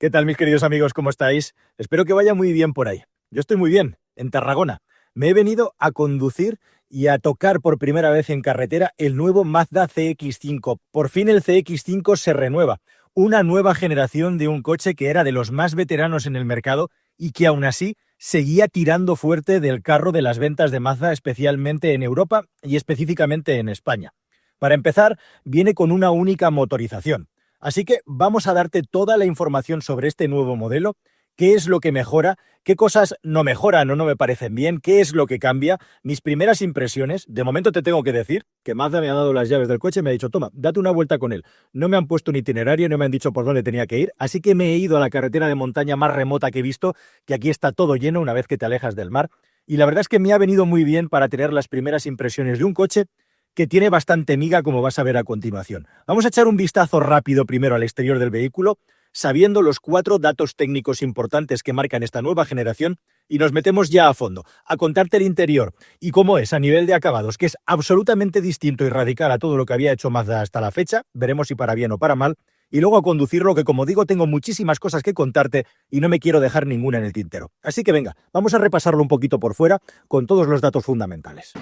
¿Qué tal, mis queridos amigos? ¿Cómo estáis? Espero que vaya muy bien por ahí. Yo estoy muy bien, en Tarragona. Me he venido a conducir y a tocar por primera vez en carretera el nuevo Mazda CX-5. Por fin el CX-5 se renueva. Una nueva generación de un coche que era de los más veteranos en el mercado y que aún así seguía tirando fuerte del carro de las ventas de Mazda, especialmente en Europa y específicamente en España. Para empezar, viene con una única motorización. Así que vamos a darte toda la información sobre este nuevo modelo, qué es lo que mejora, qué cosas no mejoran o no me parecen bien, qué es lo que cambia, mis primeras impresiones. De momento te tengo que decir que Mazda me ha dado las llaves del coche y me ha dicho, toma, date una vuelta con él. No me han puesto un itinerario, no me han dicho por dónde tenía que ir, así que me he ido a la carretera de montaña más remota que he visto, que aquí está todo lleno una vez que te alejas del mar. Y la verdad es que me ha venido muy bien para tener las primeras impresiones de un coche que tiene bastante miga, como vas a ver a continuación. Vamos a echar un vistazo rápido primero al exterior del vehículo, sabiendo los 4 datos técnicos importantes que marcan esta nueva generación, y nos metemos ya a fondo, a contarte el interior y cómo es a nivel de acabados, que es absolutamente distinto y radical a todo lo que había hecho Mazda hasta la fecha, veremos si para bien o para mal, y luego a conducirlo, que como digo, tengo muchísimas cosas que contarte y no me quiero dejar ninguna en el tintero. Así que venga, vamos a repasarlo un poquito por fuera con todos los datos fundamentales.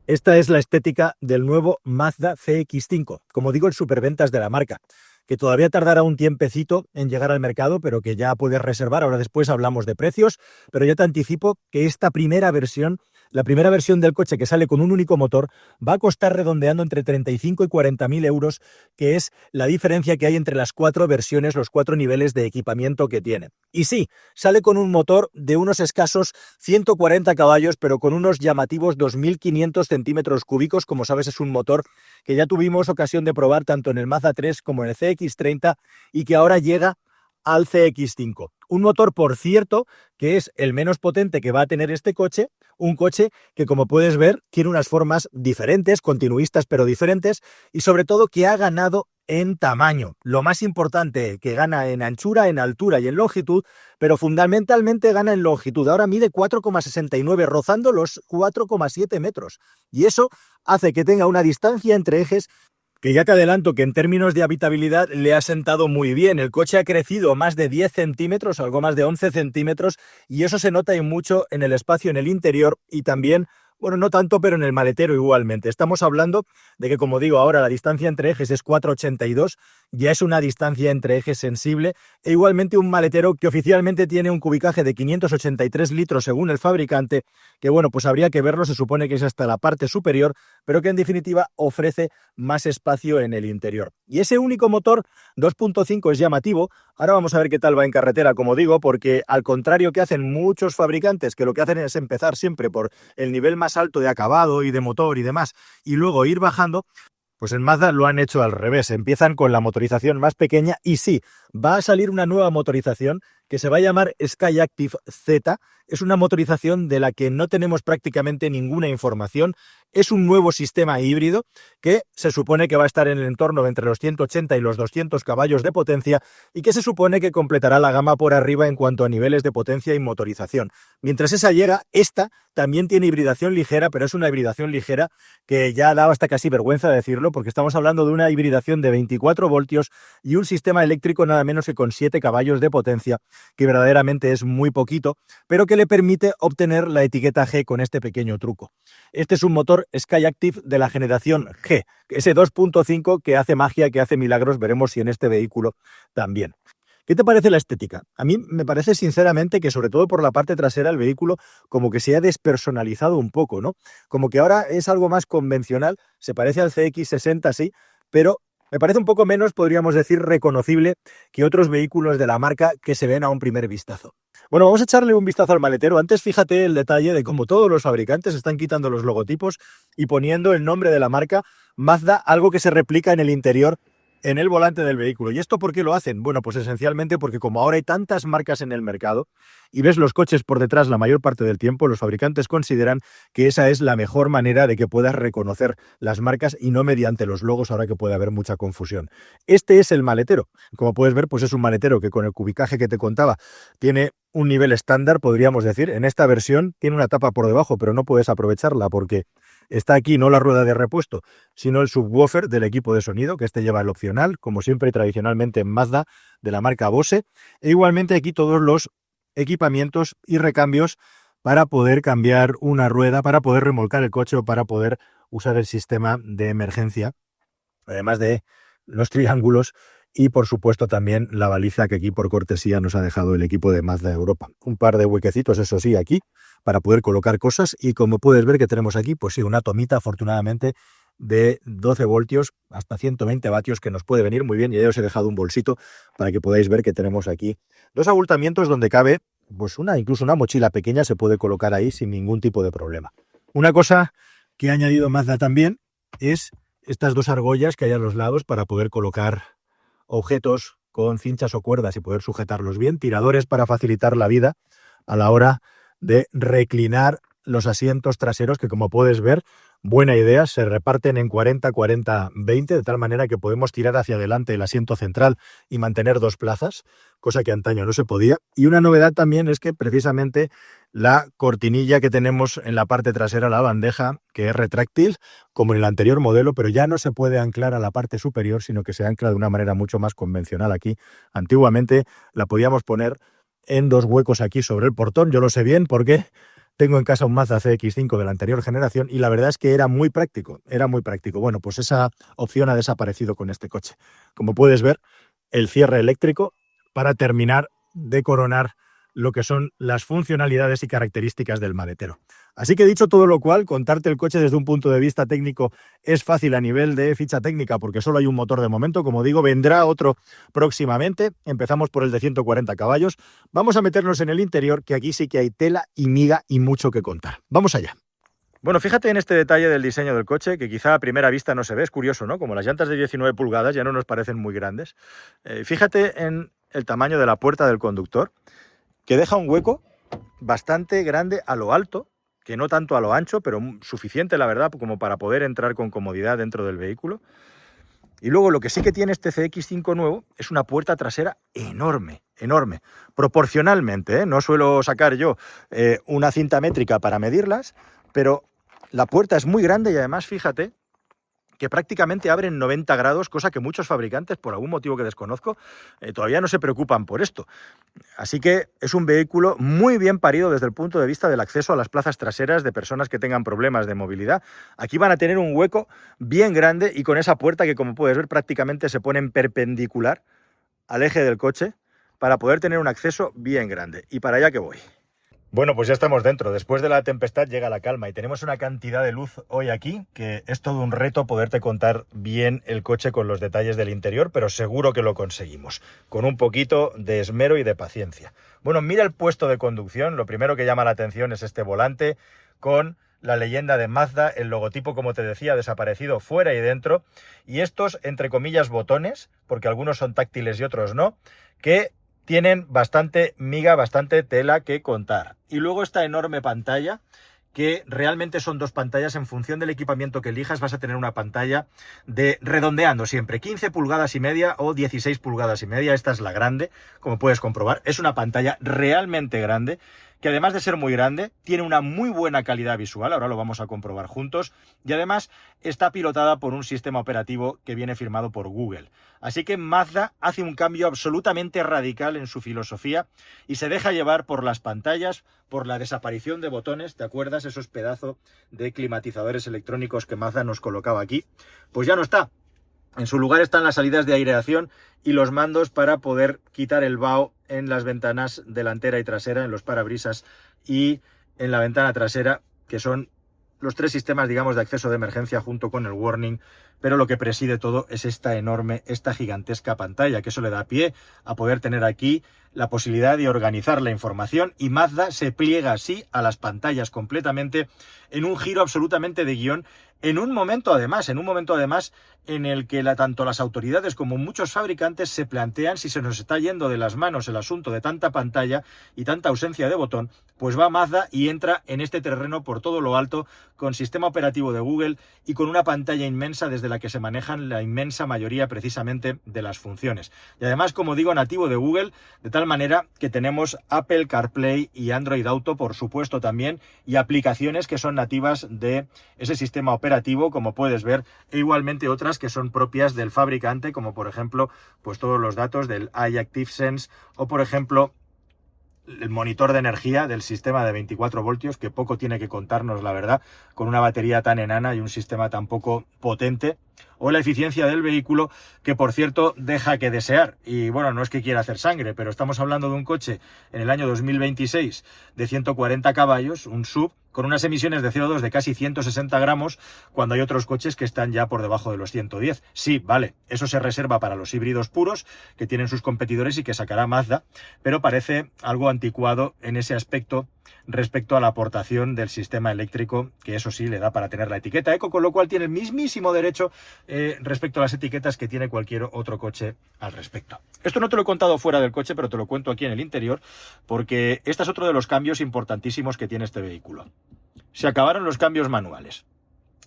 Esta es la estética del nuevo Mazda CX-5, como digo, en superventas de la marca, que todavía tardará un tiempecito en llegar al mercado, pero que ya puedes reservar. Ahora después hablamos de precios, pero ya te anticipo que esta primera versión, la primera versión del coche que sale con un único motor, va a costar redondeando entre 35 y 40.000 euros, que es la diferencia que hay entre las 4 versiones, los 4 niveles de equipamiento que tiene. Y sí, sale con un motor de unos escasos 140 caballos, pero con unos llamativos 2.500 centímetros cúbicos. Como sabes, es un motor que ya tuvimos ocasión de probar tanto en el Mazda 3 como en el CX-30 y que ahora llega al CX-5. Un motor, por cierto, que es el menos potente que va a tener este coche, un coche que, como puedes ver, tiene unas formas diferentes, continuistas pero diferentes, y sobre todo que ha ganado en tamaño. Lo más importante, que gana en anchura, en altura y en longitud, pero fundamentalmente gana en longitud. Ahora mide 4,69, rozando los 4,7 metros. Y eso hace que tenga una distancia entre ejes que ya te adelanto que en términos de habitabilidad le ha sentado muy bien. El coche ha crecido más de 10 centímetros, algo más de 11 centímetros, y eso se nota y mucho en el espacio en el interior y también, bueno, no tanto, pero en el maletero igualmente. Estamos hablando de que, como digo, ahora la distancia entre ejes es 4,82, ya es una distancia entre ejes sensible, e igualmente un maletero que oficialmente tiene un cubicaje de 583 litros según el fabricante, que bueno, pues habría que verlo, se supone que es hasta la parte superior, pero que en definitiva ofrece más espacio en el interior. Y ese único motor 2.5 es llamativo. Ahora vamos a ver qué tal va en carretera, como digo, porque al contrario que hacen muchos fabricantes, que lo que hacen es empezar siempre por el nivel más alto de acabado y de motor y demás, y luego ir bajando, pues en Mazda lo han hecho al revés. Empiezan con la motorización más pequeña y sí, va a salir una nueva motorización que se va a llamar Skyactiv Z. Es una motorización de la que no tenemos prácticamente ninguna información. Es un nuevo sistema híbrido que se supone que va a estar en el entorno de entre los 180 y los 200 caballos de potencia y que se supone que completará la gama por arriba en cuanto a niveles de potencia y motorización. Mientras esa llega, esta también tiene hibridación ligera, pero es una hibridación ligera que ya da hasta casi vergüenza decirlo, porque estamos hablando de una hibridación de 24 voltios y un sistema eléctrico nada menos que con 7 caballos de potencia, que verdaderamente es muy poquito, pero que le permite obtener la etiqueta G con este pequeño truco. Este es un motor Skyactiv de la generación G, ese 2.5 que hace magia, que hace milagros. Veremos si en este vehículo también. ¿Qué te parece la estética? A mí me parece sinceramente que, sobre todo por la parte trasera, el vehículo como que se ha despersonalizado un poco, ¿no? Como que ahora es algo más convencional, se parece al CX-60, sí, pero me parece un poco menos, podríamos decir, reconocible que otros vehículos de la marca que se ven a un primer vistazo. Bueno, vamos a echarle un vistazo al maletero. Antes, fíjate el detalle de cómo todos los fabricantes están quitando los logotipos y poniendo el nombre de la marca Mazda, algo que se replica en el interior, en el volante del vehículo. ¿Y esto por qué lo hacen? Bueno, pues esencialmente porque como ahora hay tantas marcas en el mercado y ves los coches por detrás la mayor parte del tiempo, los fabricantes consideran que esa es la mejor manera de que puedas reconocer las marcas y no mediante los logos, ahora que puede haber mucha confusión. Este es el maletero. Como puedes ver, pues es un maletero que con el cubicaje que te contaba tiene un nivel estándar, podríamos decir. En esta versión tiene una tapa por debajo, pero no puedes aprovecharla porque está aquí no la rueda de repuesto, sino el subwoofer del equipo de sonido, que este lleva el opcional, como siempre y tradicionalmente en Mazda, de la marca Bose. E igualmente aquí todos los equipamientos y recambios para poder cambiar una rueda, para poder remolcar el coche o para poder usar el sistema de emergencia, además de los triángulos y por supuesto también la baliza que aquí por cortesía nos ha dejado el equipo de Mazda Europa. Un par de huequecitos, eso sí, aquí para poder colocar cosas y como puedes ver que tenemos aquí, pues sí, una tomita afortunadamente de 12 voltios hasta 120 vatios que nos puede venir muy bien. Y ya os he dejado un bolsito para que podáis ver que tenemos aquí dos abultamientos donde cabe pues incluso una mochila pequeña se puede colocar ahí sin ningún tipo de problema. Una cosa que ha añadido Mazda también es estas dos argollas que hay a los lados para poder colocar objetos con cinchas o cuerdas y poder sujetarlos bien, tiradores para facilitar la vida a la hora de reclinar los asientos traseros que, como puedes ver, buena idea, se reparten en 40-40-20 de tal manera que podemos tirar hacia adelante el asiento central y mantener dos plazas, cosa que antaño no se podía. Y una novedad también es que precisamente la cortinilla que tenemos en la parte trasera, la bandeja, que es retráctil, como en el anterior modelo, pero ya no se puede anclar a la parte superior, sino que se ancla de una manera mucho más convencional aquí. Antiguamente la podíamos poner en dos huecos aquí sobre el portón, yo lo sé bien porque tengo en casa un Mazda CX-5 de la anterior generación y la verdad es que era muy práctico, Bueno, pues esa opción ha desaparecido con este coche. Como puedes ver, el cierre eléctrico para terminar de coronar lo que son las funcionalidades y características del maletero. Así que dicho todo lo cual, contarte el coche desde un punto de vista técnico es fácil a nivel de ficha técnica porque solo hay un motor de momento. Como digo, vendrá otro próximamente. Empezamos por el de 140 caballos. Vamos a meternos en el interior, que aquí sí que hay tela y miga y mucho que contar. Vamos allá. Bueno, fíjate en este detalle del diseño del coche, que quizá a primera vista no se ve, es curioso, ¿no? Como las llantas de 19 pulgadas ya no nos parecen muy grandes. Fíjate en el tamaño de la puerta del conductor, que deja un hueco bastante grande a lo alto, que no tanto a lo ancho, pero suficiente, la verdad, como para poder entrar con comodidad dentro del vehículo. Y luego lo que sí que tiene este CX-5 nuevo es una puerta trasera enorme, enorme. Proporcionalmente, ¿eh? No suelo sacar yo una cinta métrica para medirlas, pero la puerta es muy grande y además, fíjate, que prácticamente abre en 90 grados, cosa que muchos fabricantes, por algún motivo que desconozco, todavía no se preocupan por esto. Así que es un vehículo muy bien parido desde el punto de vista del acceso a las plazas traseras de personas que tengan problemas de movilidad. Aquí van a tener un hueco bien grande y con esa puerta que, como puedes ver, prácticamente se pone en perpendicular al eje del coche para poder tener un acceso bien grande. Y para allá que voy. Bueno, pues ya estamos dentro. Después de la tempestad llega la calma y tenemos una cantidad de luz hoy aquí que es todo un reto poderte contar bien el coche con los detalles del interior, pero seguro que lo conseguimos, con un poquito de esmero y de paciencia. Bueno, mira el puesto de conducción. Lo primero que llama la atención es este volante con la leyenda de Mazda, el logotipo, como te decía, desaparecido fuera y dentro, y estos, entre comillas, botones, porque algunos son táctiles y otros no, que tienen bastante miga, bastante tela que contar. Y luego esta enorme pantalla, que realmente son dos pantallas. En función del equipamiento que elijas vas a tener una pantalla de, redondeando siempre, 15 pulgadas y media o 16 pulgadas y media. Esta es la grande, como puedes comprobar. Es una pantalla realmente grande, que además de ser muy grande, tiene una muy buena calidad visual, ahora lo vamos a comprobar juntos, y además está pilotada por un sistema operativo que viene firmado por Google. Así que Mazda hace un cambio absolutamente radical en su filosofía y se deja llevar por las pantallas, por la desaparición de botones. ¿Te acuerdas esos pedazos de climatizadores electrónicos que Mazda nos colocaba aquí? Pues ya no está. En su lugar están las salidas de aireación y los mandos para poder quitar el vaho en las ventanas delantera y trasera, en los parabrisas y en la ventana trasera, que son los tres sistemas, digamos, de acceso de emergencia junto con el warning, pero lo que preside todo es esta gigantesca pantalla, que eso le da pie a poder tener aquí la posibilidad de organizar la información, y Mazda se pliega así a las pantallas completamente en un giro absolutamente de guión en un momento además en el que tanto las autoridades como muchos fabricantes se plantean si se nos está yendo de las manos el asunto de tanta pantalla y tanta ausencia de botón, pues va Mazda y entra en este terreno por todo lo alto con sistema operativo de Google y con una pantalla inmensa desde la que se manejan la inmensa mayoría precisamente de las funciones. Y además, como digo, nativo de Google, de tal manera que tenemos Apple CarPlay y Android Auto, por supuesto también, y aplicaciones que son nativas de ese sistema operativo, como puedes ver, e igualmente otras que son propias del fabricante, como por ejemplo, pues todos los datos del iActiveSense o por ejemplo el monitor de energía del sistema de 24 voltios, que poco tiene que contarnos, la verdad, con una batería tan enana y un sistema tan poco potente, o la eficiencia del vehículo, que por cierto deja que desear. Y bueno, no es que quiera hacer sangre, pero estamos hablando de un coche en el año 2026 de 140 caballos, un SUV, con unas emisiones de CO2 de casi 160 gramos, cuando hay otros coches que están ya por debajo de los 110. Sí, vale, eso se reserva para los híbridos puros, que tienen sus competidores y que sacará Mazda, pero parece algo anticuado en ese aspecto respecto a la aportación del sistema eléctrico, que eso sí le da para tener la etiqueta eco, con lo cual tiene el mismísimo derecho respecto a las etiquetas que tiene cualquier otro coche al respecto. Esto no te lo he contado fuera del coche, pero te lo cuento aquí en el interior, porque este es otro de los cambios importantísimos que tiene este vehículo. Se acabaron los cambios manuales.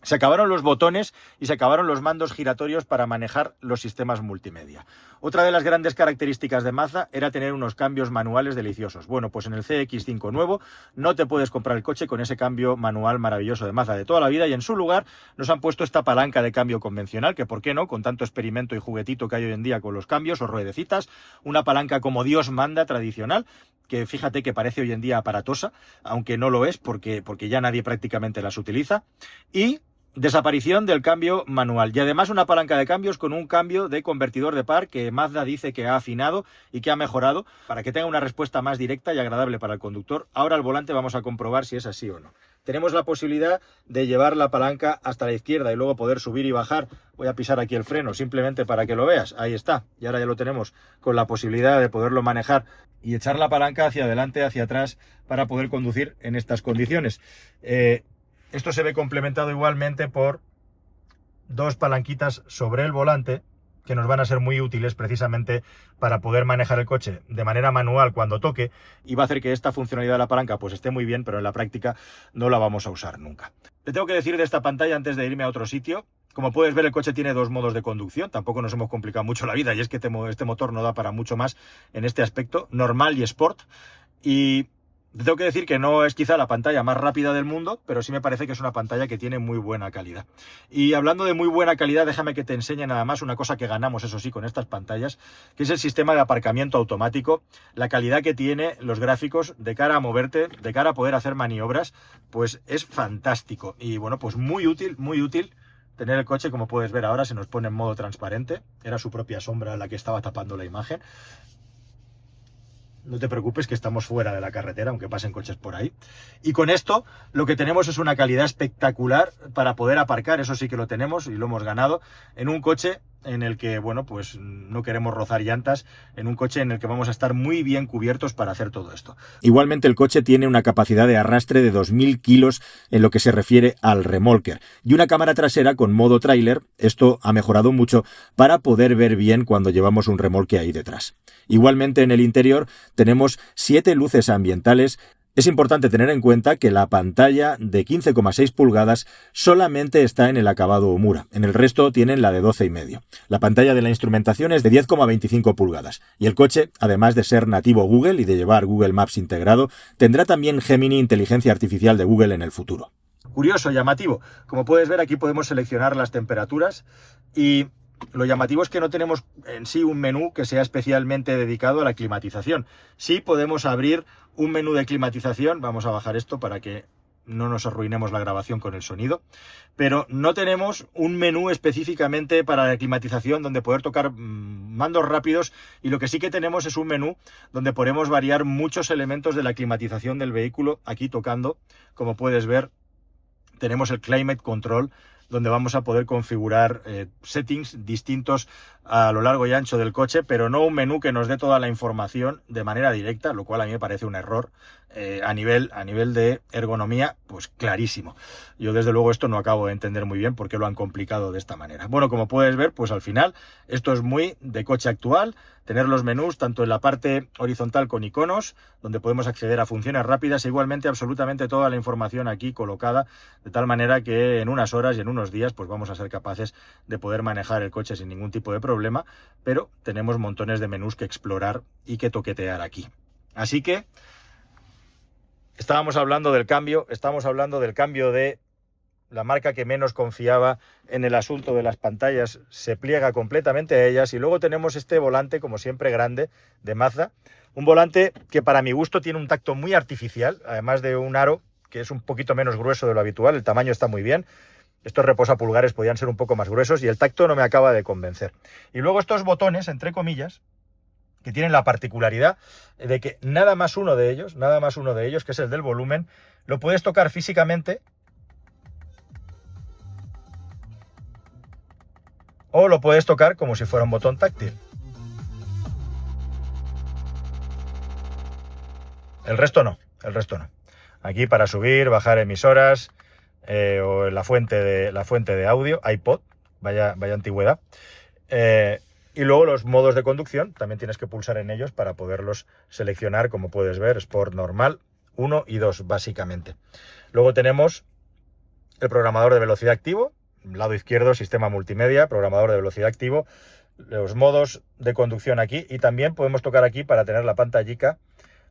Se acabaron los botones y se acabaron los mandos giratorios para manejar los sistemas multimedia. Otra de las grandes características de Mazda era tener unos cambios manuales deliciosos. Bueno, pues en el CX-5 nuevo no te puedes comprar el coche con ese cambio manual maravilloso de Mazda de toda la vida, y en su lugar nos han puesto esta palanca de cambio convencional, que por qué no, con tanto experimento y juguetito que hay hoy en día con los cambios o ruedecitas, una palanca como Dios manda tradicional, que fíjate que parece hoy en día aparatosa, aunque no lo es porque ya nadie prácticamente las utiliza, y desaparición del cambio manual y además una palanca de cambios con un cambio de convertidor de par que Mazda dice que ha afinado y que ha mejorado para que tenga una respuesta más directa y agradable para el conductor. Ahora al volante vamos a comprobar si es así o no. Tenemos la posibilidad de llevar la palanca hasta la izquierda y luego poder subir y bajar. Voy a pisar aquí el freno simplemente para que lo veas. Ahí está. Y ahora ya lo tenemos con la posibilidad de poderlo manejar y echar la palanca hacia adelante, hacia atrás, para poder conducir en estas condiciones. Esto se ve complementado igualmente por dos palanquitas sobre el volante que nos van a ser muy útiles precisamente para poder manejar el coche de manera manual cuando toque, y va a hacer que esta funcionalidad de la palanca pues esté muy bien, pero en la práctica no la vamos a usar nunca. Te tengo que decir de esta pantalla antes de irme a otro sitio. Como puedes ver, el coche tiene dos modos de conducción, tampoco nos hemos complicado mucho la vida, y es que este motor no da para mucho más en este aspecto, normal y sport. Y te tengo que decir que no es quizá la pantalla más rápida del mundo, pero sí me parece que es una pantalla que tiene muy buena calidad. Y hablando de muy buena calidad, déjame que te enseñe nada más una cosa que ganamos, eso sí, con estas pantallas, que es el sistema de aparcamiento automático. La calidad que tiene, los gráficos, de cara a moverte, de cara a poder hacer maniobras, pues es fantástico. Y bueno, pues muy útil tener el coche. Como puedes ver ahora, se nos pone en modo transparente. Era su propia sombra la que estaba tapando la imagen. No te preocupes que estamos fuera de la carretera, aunque pasen coches por ahí. Y con esto lo que tenemos es una calidad espectacular para poder aparcar, eso sí que lo tenemos y lo hemos ganado, en un coche en el que, bueno, pues no queremos rozar llantas, en un coche en el que vamos a estar muy bien cubiertos para hacer todo esto. Igualmente el coche tiene una capacidad de arrastre de 2000 kilos en lo que se refiere al remolque y una cámara trasera con modo tráiler. Esto ha mejorado mucho para poder ver bien cuando llevamos un remolque ahí detrás. Igualmente en el interior tenemos 7 luces ambientales. Es importante tener en cuenta que la pantalla de 15,6 pulgadas solamente está en el acabado Omura. En el resto tienen la de 12,5. La pantalla de la instrumentación es de 10,25 pulgadas. Y el coche, además de ser nativo Google y de llevar Google Maps integrado, tendrá también Gemini, inteligencia artificial de Google, en el futuro. Curioso, llamativo. Como puedes ver, aquí podemos seleccionar las temperaturas y lo llamativo es que no tenemos en sí un menú que sea especialmente dedicado a la climatización. Sí podemos abrir un menú de climatización. Vamos a bajar esto para que no nos arruinemos la grabación con el sonido. Pero no tenemos un menú específicamente para la climatización donde poder tocar mandos rápidos, y lo que sí que tenemos es un menú donde podemos variar muchos elementos de la climatización del vehículo. Aquí tocando, como puedes ver, tenemos el Climate Control, donde vamos a poder configurar settings distintos a lo largo y ancho del coche, pero no un menú que nos dé toda la información de manera directa, lo cual a mí me parece un error a nivel de ergonomía, pues clarísimo. Yo desde luego esto no acabo de entender muy bien por qué lo han complicado de esta manera. Bueno, como puedes ver, pues al final esto es muy de coche actual, tener los menús tanto en la parte horizontal con iconos, donde podemos acceder a funciones rápidas, e igualmente absolutamente toda la información aquí colocada, de tal manera que en unas horas y en unos días pues vamos a ser capaces de poder manejar el coche sin ningún tipo de problema, pero tenemos montones de menús que explorar y que toquetear aquí. Así que estamos hablando del cambio de la marca que menos confiaba en el asunto de las pantallas, se pliega completamente a ellas, y luego tenemos este volante, como siempre, grande, de Mazda, un volante que para mi gusto tiene un tacto muy artificial, además de un aro que es un poquito menos grueso de lo habitual, el tamaño está muy bien, estos reposapulgares podían ser un poco más gruesos y el tacto no me acaba de convencer. Y luego estos botones, entre comillas, que tienen la particularidad de que nada más uno de ellos, que es el del volumen, lo puedes tocar físicamente o lo puedes tocar como si fuera un botón táctil. El resto no. Aquí para subir, bajar emisoras o la fuente de audio, iPod, vaya antigüedad. Y luego los modos de conducción, también tienes que pulsar en ellos para poderlos seleccionar, como puedes ver, Sport normal, 1 y 2 básicamente. Luego tenemos el programador de velocidad activo, lado izquierdo, sistema multimedia, programador de velocidad activo, los modos de conducción aquí, y también podemos tocar aquí para tener la pantallica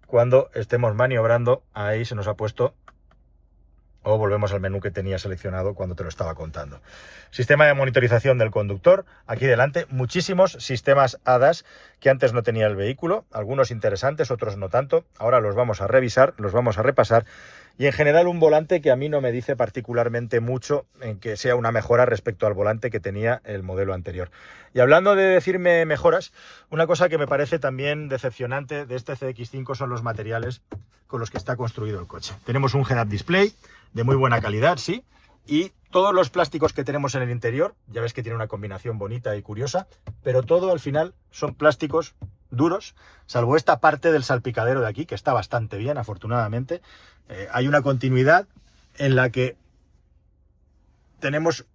cuando estemos maniobrando. Ahí se nos ha puesto, o volvemos al menú que tenía seleccionado cuando te lo estaba contando. Sistema de monitorización del conductor, aquí delante, muchísimos sistemas ADAS que antes no tenía el vehículo, algunos interesantes, otros no tanto. Ahora los vamos a revisar, los vamos a repasar, y en general un volante que a mí no me dice particularmente mucho en que sea una mejora respecto al volante que tenía el modelo anterior. Y hablando de decirme mejoras, una cosa que me parece también decepcionante de este CX5 son los materiales con los que está construido el coche. Tenemos un head-up display de muy buena calidad, sí, y todos los plásticos que tenemos en el interior, ya ves que tiene una combinación bonita y curiosa, pero todo al final son plásticos duros, salvo esta parte del salpicadero de aquí, que está bastante bien, afortunadamente. Hay una continuidad en la que tenemos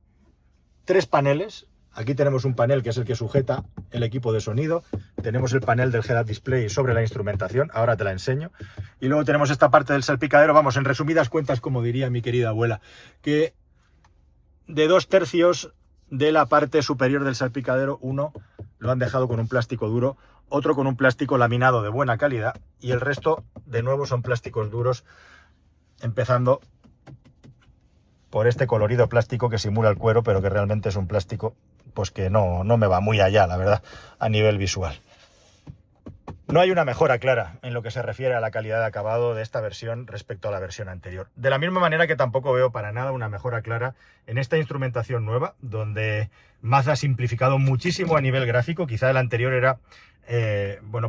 3 paneles. Aquí tenemos un panel que es el que sujeta el equipo de sonido, tenemos el panel del head-up display sobre la instrumentación, ahora te la enseño, y luego tenemos esta parte del salpicadero. Vamos, en resumidas cuentas, como diría mi querida abuela, que de 2/3 de la parte superior del salpicadero, uno lo han dejado con un plástico duro, otro con un plástico laminado de buena calidad, y el resto de nuevo son plásticos duros, empezando por este colorido plástico que simula el cuero, pero que realmente es un plástico pues que no me va muy allá, la verdad, a nivel visual. No hay una mejora clara en lo que se refiere a la calidad de acabado de esta versión respecto a la versión anterior. De la misma manera que tampoco veo para nada una mejora clara en esta instrumentación nueva, donde Mazda ha simplificado muchísimo a nivel gráfico. Quizá el anterior era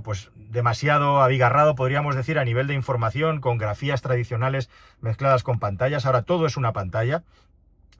pues demasiado abigarrado, podríamos decir, a nivel de información, con grafías tradicionales mezcladas con pantallas. Ahora todo es una pantalla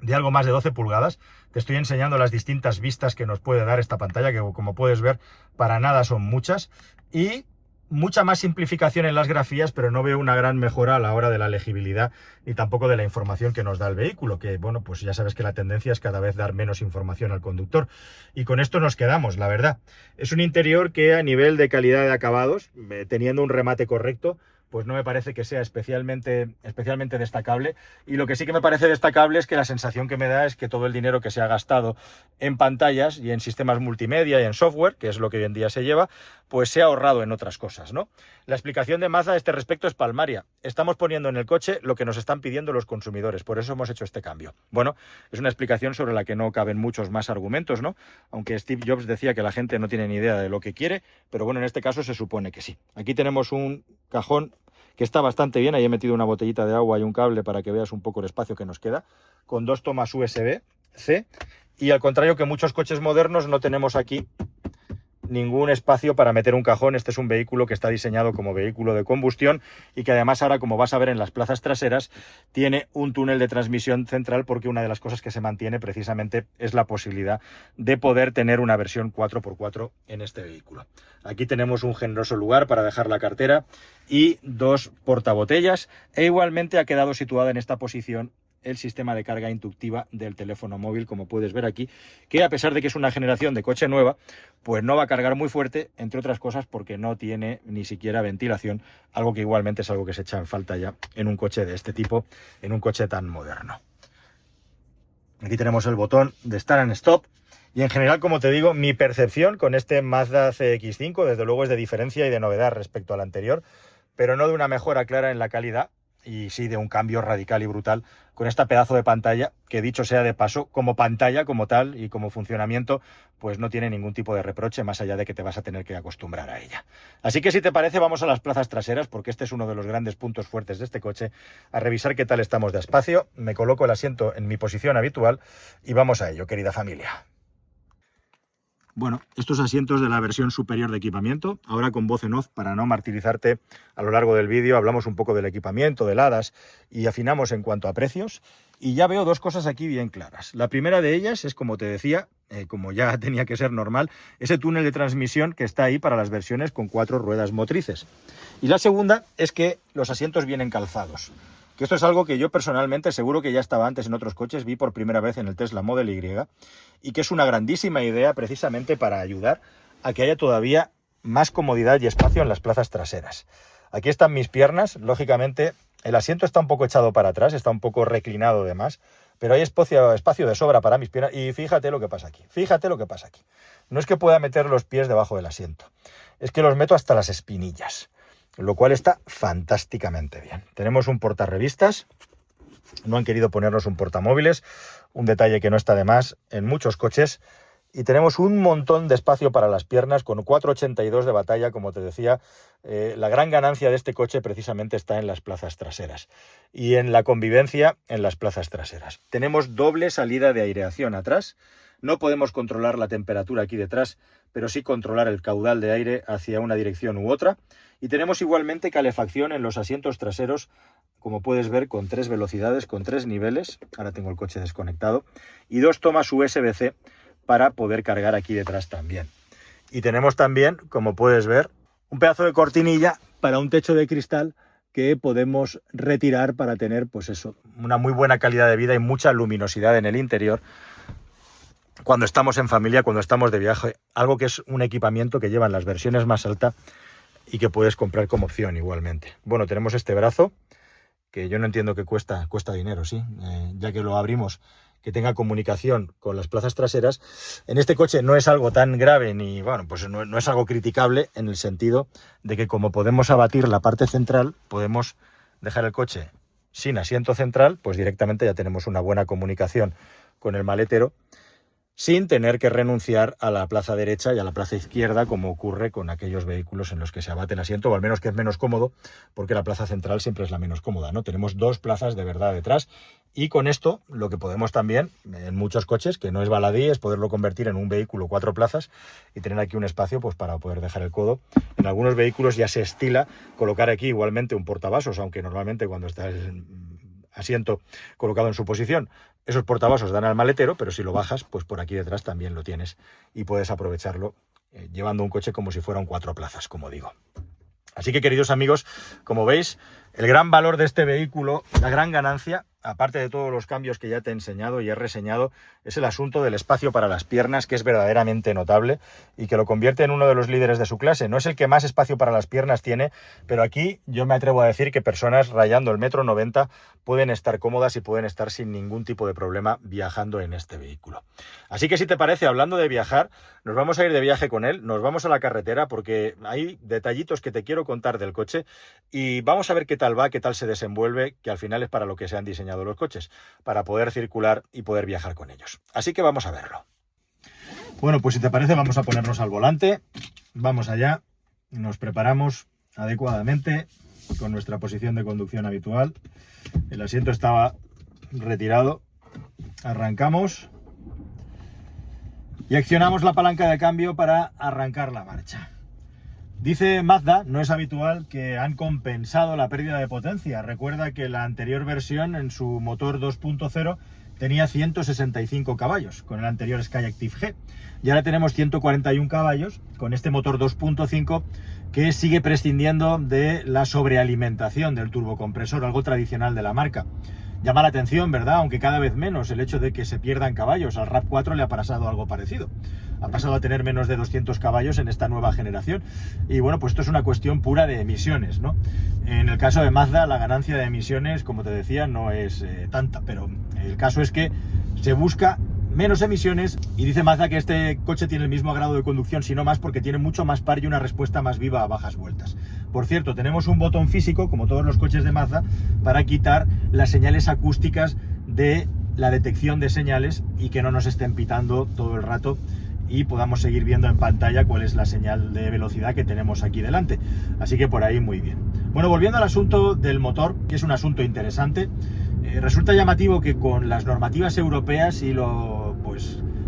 de algo más de 12 pulgadas. Te estoy enseñando las distintas vistas que nos puede dar esta pantalla, que como puedes ver, para nada son muchas, y mucha más simplificación en las grafías, pero no veo una gran mejora a la hora de la legibilidad ni tampoco de la información que nos da el vehículo, que bueno, pues ya sabes que la tendencia es cada vez dar menos información al conductor, y con esto nos quedamos, la verdad. Es un interior que a nivel de calidad de acabados, teniendo un remate correcto, pues no me parece que sea especialmente destacable, y lo que sí que me parece destacable es que la sensación que me da es que todo el dinero que se ha gastado en pantallas y en sistemas multimedia y en software, que es lo que hoy en día se lleva, pues se ha ahorrado en otras cosas, ¿no? La explicación de Mazda a este respecto es palmaria. Estamos poniendo en el coche lo que nos están pidiendo los consumidores, por eso hemos hecho este cambio. Bueno, es una explicación sobre la que no caben muchos más argumentos, ¿no? Aunque Steve Jobs decía que la gente no tiene ni idea de lo que quiere, pero bueno, en este caso se supone que sí. Aquí tenemos un cajón que está bastante bien, ahí he metido una botellita de agua y un cable para que veas un poco el espacio que nos queda, con 2 tomas USB-C, y al contrario que muchos coches modernos no tenemos aquí ningún espacio para meter un cajón. Este es un vehículo que está diseñado como vehículo de combustión y que además ahora, como vas a ver en las plazas traseras, tiene un túnel de transmisión central, porque una de las cosas que se mantiene precisamente es la posibilidad de poder tener una versión 4x4 en este vehículo. Aquí tenemos un generoso lugar para dejar la cartera y 2 portabotellas, e igualmente ha quedado situada en esta posición el sistema de carga inductiva del teléfono móvil, como puedes ver aquí, que a pesar de que es una generación de coche nueva, pues no va a cargar muy fuerte, entre otras cosas porque no tiene ni siquiera ventilación, algo que igualmente es algo que se echa en falta ya en un coche de este tipo, en un coche tan moderno. Aquí tenemos el botón de Start and Stop. Y en general, como te digo, mi percepción con este Mazda CX-5, desde luego, es de diferencia y de novedad respecto al anterior, pero no de una mejora clara en la calidad, y sí de un cambio radical y brutal con esta pedazo de pantalla, que dicho sea de paso, como pantalla como tal y como funcionamiento, pues no tiene ningún tipo de reproche, más allá de que te vas a tener que acostumbrar a ella. Así que si te parece, vamos a las plazas traseras, porque este es uno de los grandes puntos fuertes de este coche, a revisar qué tal estamos de espacio. Me coloco el asiento en mi posición habitual y vamos a ello, querida familia. Bueno, estos asientos de la versión superior de equipamiento, ahora con voz en off para no martirizarte a lo largo del vídeo, hablamos un poco del equipamiento, del HADAS y afinamos en cuanto a precios. Y ya veo 2 cosas aquí bien claras. La primera de ellas es, como te decía, como ya tenía que ser normal, ese túnel de transmisión que está ahí para las versiones con 4 ruedas motrices. Y la segunda es que los asientos vienen calzados. Que esto es algo que yo personalmente, seguro que ya estaba antes en otros coches, vi por primera vez en el Tesla Model Y, y que es una grandísima idea precisamente para ayudar a que haya todavía más comodidad y espacio en las plazas traseras. Aquí están mis piernas, lógicamente el asiento está un poco echado para atrás, está un poco reclinado de más, pero hay espacio de sobra para mis piernas, y fíjate lo que pasa aquí, fíjate lo que pasa aquí. No es que pueda meter los pies debajo del asiento, es que los meto hasta las espinillas, lo cual está fantásticamente bien. Tenemos un portarrevistas, no han querido ponernos un portamóviles, un detalle que no está de más en muchos coches, y tenemos un montón de espacio para las piernas con 4,82 de batalla, como te decía. La gran ganancia de este coche precisamente está en las plazas traseras y en la convivencia en las plazas traseras. Tenemos doble salida de aireación atrás. No podemos controlar la temperatura aquí detrás, pero sí controlar el caudal de aire hacia una dirección u otra. Y tenemos igualmente calefacción en los asientos traseros, como puedes ver, con 3 velocidades, con 3 niveles. Ahora tengo el coche desconectado. Y 2 tomas USB-C para poder cargar aquí detrás también. Y tenemos también, como puedes ver, un pedazo de cortinilla para un techo de cristal que podemos retirar para tener, pues eso, una muy buena calidad de vida y mucha luminosidad en el interior cuando estamos en familia, cuando estamos de viaje, algo que es un equipamiento que llevan las versiones más altas y que puedes comprar como opción igualmente. Bueno, tenemos este brazo, que yo no entiendo que cuesta dinero, sí, ya que lo abrimos, que tenga comunicación con las plazas traseras. En este coche no es algo tan grave ni, bueno, pues no es algo criticable, en el sentido de que como podemos abatir la parte central, podemos dejar el coche sin asiento central, pues directamente ya tenemos una buena comunicación con el maletero, sin tener que renunciar a la plaza derecha y a la plaza izquierda, como ocurre con aquellos vehículos en los que se abate el asiento, o al menos que es menos cómodo, porque la plaza central siempre es la menos cómoda, ¿no? Tenemos 2 plazas de verdad detrás, y con esto lo que podemos también, en muchos coches, que no es baladí, es poderlo convertir en un vehículo 4 plazas y tener aquí un espacio pues para poder dejar el codo. En algunos vehículos ya se estila colocar aquí igualmente un portavasos, aunque normalmente cuando está el asiento colocado en su posición, esos portavasos dan al maletero, pero si lo bajas, pues por aquí detrás también lo tienes y puedes aprovecharlo llevando un coche como si fuera un 4 plazas, como digo. Así que, queridos amigos, como veis, el gran valor de este vehículo, la gran ganancia, aparte de todos los cambios que ya te he enseñado y he reseñado, es el asunto del espacio para las piernas, que es verdaderamente notable y que lo convierte en uno de los líderes de su clase. No es el que más espacio para las piernas tiene, pero aquí yo me atrevo a decir que personas rayando el 1,90 m pueden estar cómodas y pueden estar sin ningún tipo de problema viajando en este vehículo. Así que, si te parece, hablando de viajar, nos vamos a ir de viaje con él, nos vamos a la carretera, porque hay detallitos que te quiero contar del coche y vamos a ver qué tal va, qué tal se desenvuelve, que al final es para lo que se han diseñado los coches, para poder circular y poder viajar con ellos. Así que vamos a verlo. Bueno, pues si te parece, vamos a ponernos al volante, vamos allá, nos preparamos adecuadamente con nuestra posición de conducción habitual. El asiento estaba retirado, arrancamos Y accionamos la palanca de cambio para arrancar la marcha. Dice Mazda, no es habitual, que han compensado la pérdida de potencia. Recuerda que la anterior versión en su motor 2.0 tenía 165 caballos con el anterior Skyactiv G. Y ahora tenemos 141 caballos con este motor 2.5 que sigue prescindiendo de la sobrealimentación del turbocompresor, algo tradicional de la marca. Llama la atención, ¿verdad? Aunque cada vez menos, el hecho de que se pierdan caballos. Al RAV4 le ha pasado algo parecido. Ha pasado a tener menos de 200 caballos en esta nueva generación. Y bueno, pues esto es una cuestión pura de emisiones, ¿no? En el caso de Mazda, la ganancia de emisiones, como te decía, no es tanta. Pero el caso es que se busca menos emisiones y dice Mazda que este coche tiene el mismo grado de conducción, si no más, porque tiene mucho más par y una respuesta más viva a bajas vueltas. Por cierto, tenemos un botón físico, como todos los coches de Mazda, para quitar las señales acústicas de la detección de señales y que no nos estén pitando todo el rato y podamos seguir viendo en pantalla cuál es la señal de velocidad que tenemos aquí delante. Así que por ahí muy bien. Bueno, volviendo al asunto del motor, que es un asunto interesante, resulta llamativo que con las normativas europeas y lo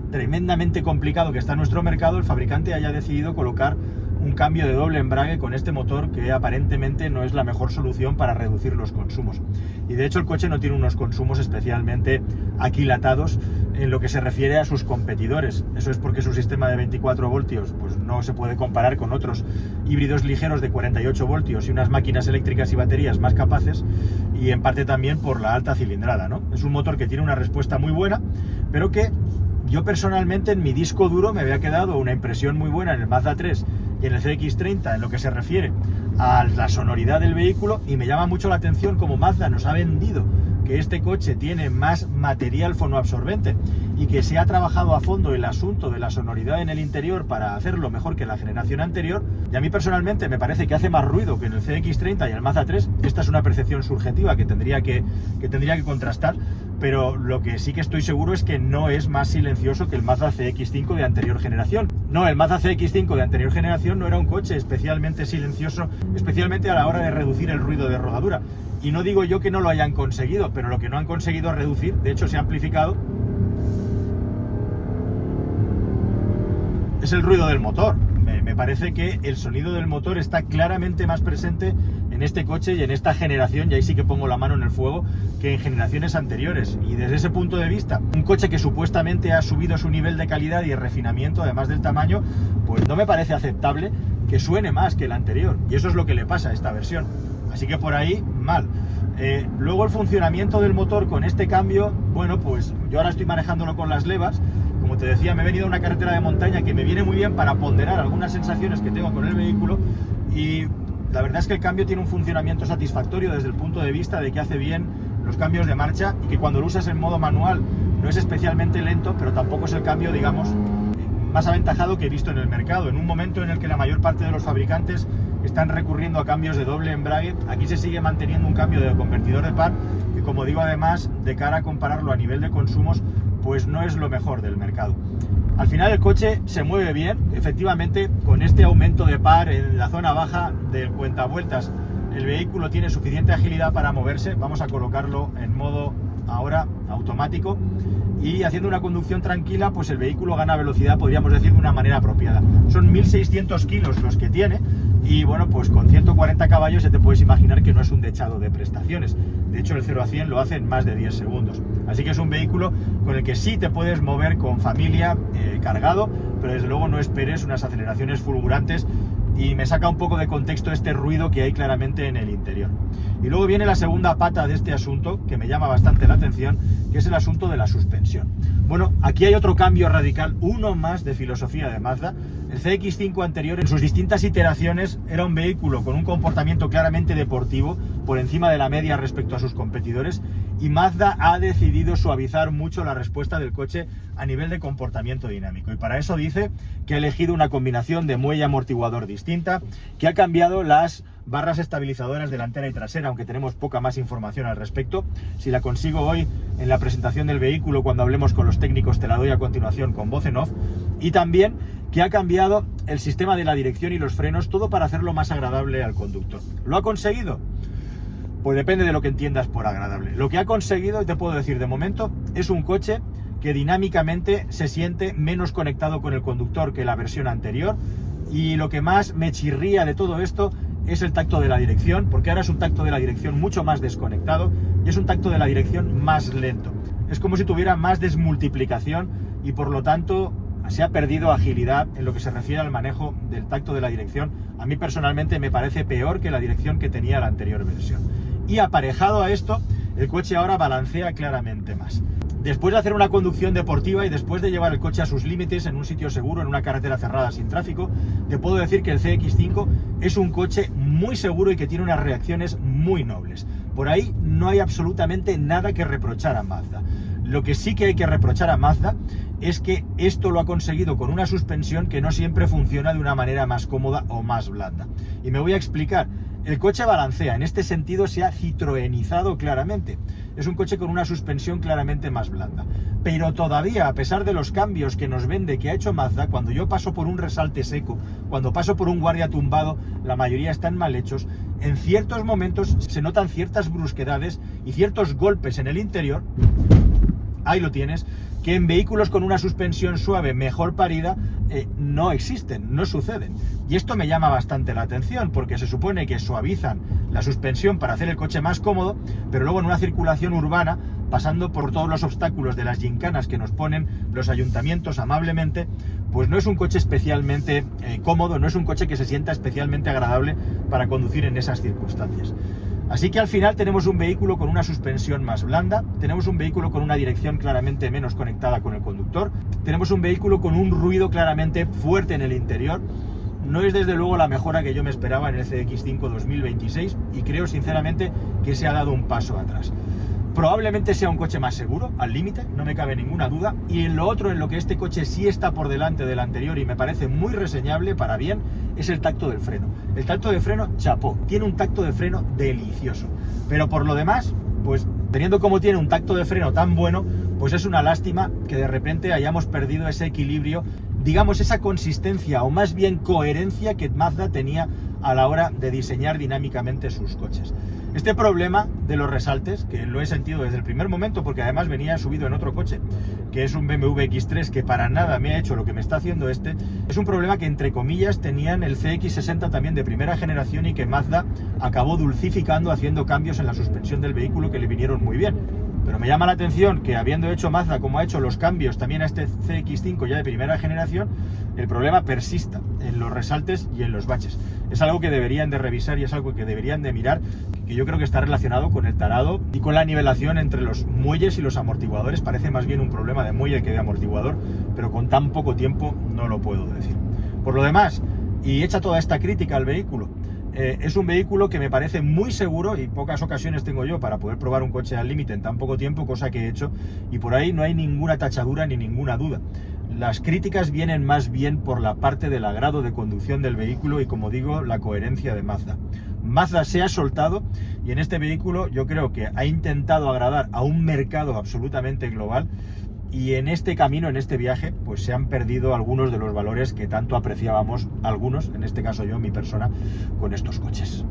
tremendamente complicado que está nuestro mercado, el fabricante haya decidido colocar un cambio de doble embrague con este motor que aparentemente no es la mejor solución para reducir los consumos. Y de hecho el coche no tiene unos consumos especialmente aquilatados en lo que se refiere a sus competidores. Eso es porque su sistema de 24 voltios pues no se puede comparar con otros híbridos ligeros de 48 voltios y unas máquinas eléctricas y baterías más capaces, y en parte también por la alta cilindrada, ¿no? Es un motor que tiene una respuesta muy buena, pero que yo personalmente en mi disco duro me había quedado una impresión muy buena en el Mazda 3 y en el CX-30 en lo que se refiere a la sonoridad del vehículo, y me llama mucho la atención como Mazda nos ha vendido que este coche tiene más material fonoabsorbente y que se ha trabajado a fondo el asunto de la sonoridad en el interior para hacerlo mejor que la generación anterior. Y a mí personalmente me parece que hace más ruido que en el CX-30 y el Mazda 3. Esta es una percepción subjetiva que tendría que contrastar, pero lo que sí que estoy seguro es que no es más silencioso que el Mazda CX-5 de anterior generación. No, el Mazda CX-5 de anterior generación no era un coche especialmente silencioso, especialmente a la hora de reducir el ruido de rodadura. Y no digo yo que no lo hayan conseguido, pero lo que no han conseguido reducir, de hecho se ha amplificado, es el ruido del motor. Me parece que el sonido del motor está claramente más presente en este coche y en esta generación, y ahí sí que pongo la mano en el fuego, que en generaciones anteriores. Y desde ese punto de vista, un coche que supuestamente ha subido su nivel de calidad y refinamiento, además del tamaño, pues no me parece aceptable que suene más que el anterior. Y eso es lo que le pasa a esta versión. Así que por ahí, mal. Luego el funcionamiento del motor con este cambio, bueno, pues yo ahora estoy manejándolo con las levas. Como te decía, me he venido a una carretera de montaña que me viene muy bien para ponderar algunas sensaciones que tengo con el vehículo, y la verdad es que el cambio tiene un funcionamiento satisfactorio desde el punto de vista de que hace bien los cambios de marcha y que cuando lo usas en modo manual no es especialmente lento, pero tampoco es el cambio, digamos, más aventajado que he visto en el mercado. En un momento en el que la mayor parte de los fabricantes están recurriendo a cambios de doble embrague, aquí se sigue manteniendo un cambio de convertidor de par que, como digo, además, de cara a compararlo a nivel de consumos, pues no es lo mejor del mercado. Al final el coche se mueve bien, efectivamente, con este aumento de par en la zona baja del cuentavueltas. El vehículo tiene suficiente agilidad para moverse. Vamos a colocarlo en modo ahora automático, y haciendo una conducción tranquila, pues el vehículo gana velocidad, podríamos decir, de una manera apropiada. Son 1600 kilos los que tiene, y bueno, pues con 140 caballos ya te puedes imaginar que no es un dechado de prestaciones. De hecho, el 0 a 100 lo hace en más de 10 segundos. Así que es un vehículo con el que sí te puedes mover con familia, cargado, pero desde luego no esperes unas aceleraciones fulgurantes, y me saca un poco de contexto este ruido que hay claramente en el interior. Y luego viene la segunda pata de este asunto, que me llama bastante la atención, que es el asunto de la suspensión. Bueno, aquí hay otro cambio radical, uno más de filosofía de Mazda. El CX-5 anterior, en sus distintas iteraciones, era un vehículo con un comportamiento claramente deportivo, por encima de la media respecto a sus competidores, y Mazda ha decidido suavizar mucho la respuesta del coche a nivel de comportamiento dinámico. Y para eso dice que ha elegido una combinación de muelle amortiguador distinta, que ha cambiado las barras estabilizadoras delantera y trasera, aunque tenemos poca más información al respecto. Si la consigo hoy en la presentación del vehículo, cuando hablemos con los técnicos, te la doy a continuación con voz en off. Y también que ha cambiado el sistema de la dirección y los frenos, todo para hacerlo más agradable al conductor. ¿Lo ha conseguido? Pues depende de lo que entiendas por agradable. Lo que ha conseguido, y te puedo decir de momento, es un coche que dinámicamente se siente menos conectado con el conductor que la versión anterior, y lo que más me chirría de todo esto es el tacto de la dirección, porque ahora es un tacto de la dirección mucho más desconectado y es un tacto de la dirección más lento. Es como si tuviera más desmultiplicación y por lo tanto se ha perdido agilidad en lo que se refiere al manejo del tacto de la dirección. A mí personalmente me parece peor que la dirección que tenía la anterior versión. Y aparejado a esto, el coche ahora balancea claramente más. Después de hacer una conducción deportiva y después de llevar el coche a sus límites en un sitio seguro, en una carretera cerrada sin tráfico, te puedo decir que el CX-5 es un coche muy seguro y que tiene unas reacciones muy nobles. Por ahí no hay absolutamente nada que reprochar a Mazda. Lo que sí que hay que reprochar a Mazda es que esto lo ha conseguido con una suspensión que no siempre funciona de una manera más cómoda o más blanda. Y me voy a explicar. El coche balancea, en este sentido se ha citroenizado claramente. Es un coche con una suspensión claramente más blanda. Pero todavía, a pesar de los cambios que nos vende que ha hecho Mazda, cuando yo paso por un resalte seco, cuando paso por un guardia tumbado, la mayoría están mal hechos, en ciertos momentos se notan ciertas brusquedades y ciertos golpes en el interior, ahí lo tienes, que en vehículos con una suspensión suave mejor parida no existen, no suceden. Y esto me llama bastante la atención, porque se supone que suavizan la suspensión para hacer el coche más cómodo, pero luego en una circulación urbana, pasando por todos los obstáculos de las gincanas que nos ponen los ayuntamientos amablemente, pues no es un coche especialmente cómodo, no es un coche que se sienta especialmente agradable para conducir en esas circunstancias. Así que al final tenemos un vehículo con una suspensión más blanda, tenemos un vehículo con una dirección claramente menos conectada con el conductor, tenemos un vehículo con un ruido claramente fuerte en el interior. No es desde luego la mejora que yo me esperaba en el CX-5 2026 y creo sinceramente que se ha dado un paso atrás. Probablemente sea un coche más seguro, al límite, no me cabe ninguna duda. Y en lo otro, en lo que este coche sí está por delante del anterior y me parece muy reseñable para bien, es el tacto del freno. El tacto de freno, chapó, tiene un tacto de freno delicioso. Pero por lo demás, pues teniendo como tiene un tacto de freno tan bueno, pues es una lástima que de repente hayamos perdido ese equilibrio, digamos esa consistencia o más bien coherencia que Mazda tenía a la hora de diseñar dinámicamente sus coches. Este problema de los resaltes, que lo he sentido desde el primer momento porque además venía subido en otro coche, que es un BMW X3 que para nada me ha hecho lo que me está haciendo este, es un problema que entre comillas tenían el CX-60 también de primera generación y que Mazda acabó dulcificando haciendo cambios en la suspensión del vehículo que le vinieron muy bien. Pero me llama la atención que habiendo hecho Mazda como ha hecho los cambios también a este CX-5 ya de primera generación, el problema persista en los resaltes y en los baches. Es algo que deberían de revisar y es algo que deberían de mirar, que yo creo que está relacionado con el tarado y con la nivelación entre los muelles y los amortiguadores. Parece más bien un problema de muelle que de amortiguador, pero con tan poco tiempo no lo puedo decir. Por lo demás, y hecha toda esta crítica al vehículo, es un vehículo que me parece muy seguro y pocas ocasiones tengo yo para poder probar un coche al límite en tan poco tiempo, cosa que he hecho, y por ahí no hay ninguna tachadura ni ninguna duda. Las críticas vienen más bien por la parte del agrado de conducción del vehículo y, como digo, la coherencia de Mazda. Mazda se ha soltado y en este vehículo yo creo que ha intentado agradar a un mercado absolutamente global. Y en este camino, en este viaje, pues se han perdido algunos de los valores que tanto apreciábamos algunos, en este caso yo, mi persona, con estos coches.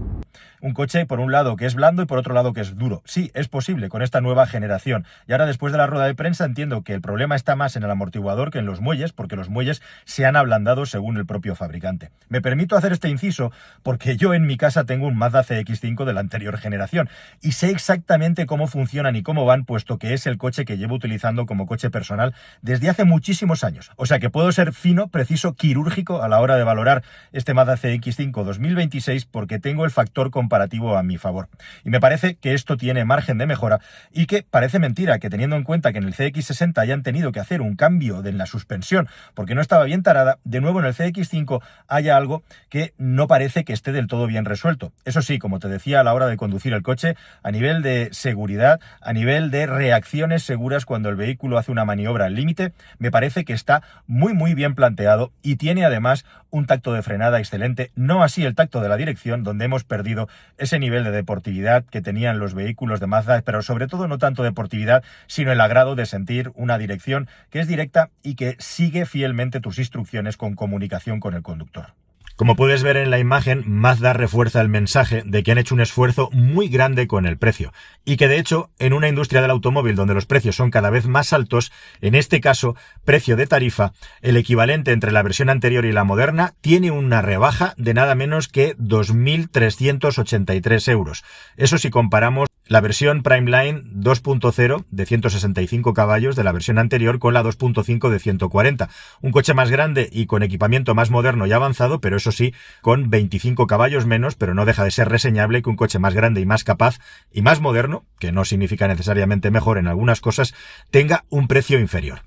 Un coche, por un lado, que es blando y por otro lado que es duro. Sí, es posible con esta nueva generación. Y ahora, después de la rueda de prensa, entiendo que el problema está más en el amortiguador que en los muelles, porque los muelles se han ablandado según el propio fabricante. Me permito hacer este inciso porque yo en mi casa tengo un Mazda CX-5 de la anterior generación y sé exactamente cómo funcionan y cómo van, puesto que es el coche que llevo utilizando como coche personal desde hace muchísimos años. O sea que puedo ser fino, preciso, quirúrgico a la hora de valorar este Mazda CX-5 2026 porque tengo el factor comparativo a mi favor. Y me parece que esto tiene margen de mejora y que parece mentira que, teniendo en cuenta que en el CX-60 hayan tenido que hacer un cambio en la suspensión porque no estaba bien tarada, de nuevo en el CX-5 haya algo que no parece que esté del todo bien resuelto. Eso sí, como te decía a la hora de conducir el coche, a nivel de seguridad, a nivel de reacciones seguras cuando el vehículo hace una maniobra al límite, me parece que está muy bien planteado y tiene además un tacto de frenada excelente, no así el tacto de la dirección, donde hemos perdido ese nivel de deportividad que tenían los vehículos de Mazda, pero sobre todo no tanto deportividad, sino el agrado de sentir una dirección que es directa y que sigue fielmente tus instrucciones con comunicación con el conductor. Como puedes ver en la imagen, Mazda refuerza el mensaje de que han hecho un esfuerzo muy grande con el precio y que de hecho en una industria del automóvil donde los precios son cada vez más altos, en este caso precio de tarifa, el equivalente entre la versión anterior y la moderna tiene una rebaja de nada menos que 2.383 euros. Eso si comparamos la versión Primeline 2.0 de 165 caballos de la versión anterior con la 2.5 de 140. Un coche más grande y con equipamiento más moderno y avanzado, pero eso sí, con 25 caballos menos, pero no deja de ser reseñable que un coche más grande y más capaz y más moderno, que no significa necesariamente mejor en algunas cosas, tenga un precio inferior.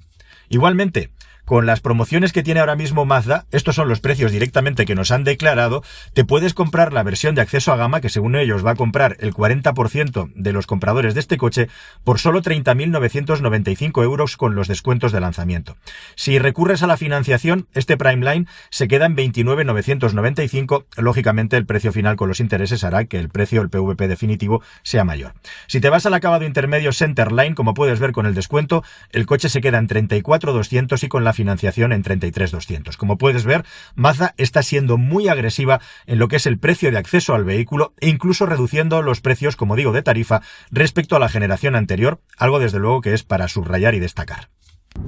Igualmente, con las promociones que tiene ahora mismo Mazda, estos son los precios directamente que nos han declarado, te puedes comprar la versión de acceso a gama, que según ellos va a comprar el 40% de los compradores de este coche, por solo 30.995 euros con los descuentos de lanzamiento. Si recurres a la financiación, este Primeline se queda en 29.995, lógicamente el precio final con los intereses hará que el precio, el PVP definitivo, sea mayor. Si te vas al acabado intermedio Centerline, como puedes ver con el descuento, el coche se queda en 34.200 y con la financiación en 33.200. Como puedes ver, Mazda está siendo muy agresiva en lo que es el precio de acceso al vehículo e incluso reduciendo los precios, como digo, de tarifa respecto a la generación anterior, algo desde luego que es para subrayar y destacar.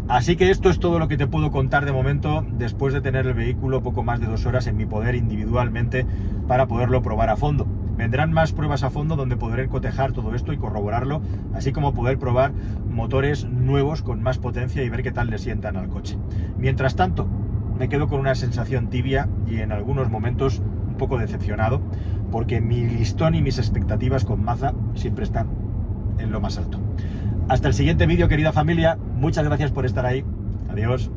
Así que esto es todo lo que te puedo contar de momento, después de tener el vehículo poco más de 2 horas en mi poder individualmente para poderlo probar a fondo. Vendrán más pruebas a fondo donde podré cotejar todo esto y corroborarlo, así como poder probar motores nuevos con más potencia y ver qué tal le sientan al coche. Mientras tanto, me quedo con una sensación tibia y en algunos momentos un poco decepcionado, porque mi listón y mis expectativas con Mazda siempre están en lo más alto. Hasta el siguiente vídeo, querida familia. Muchas gracias por estar ahí. Adiós.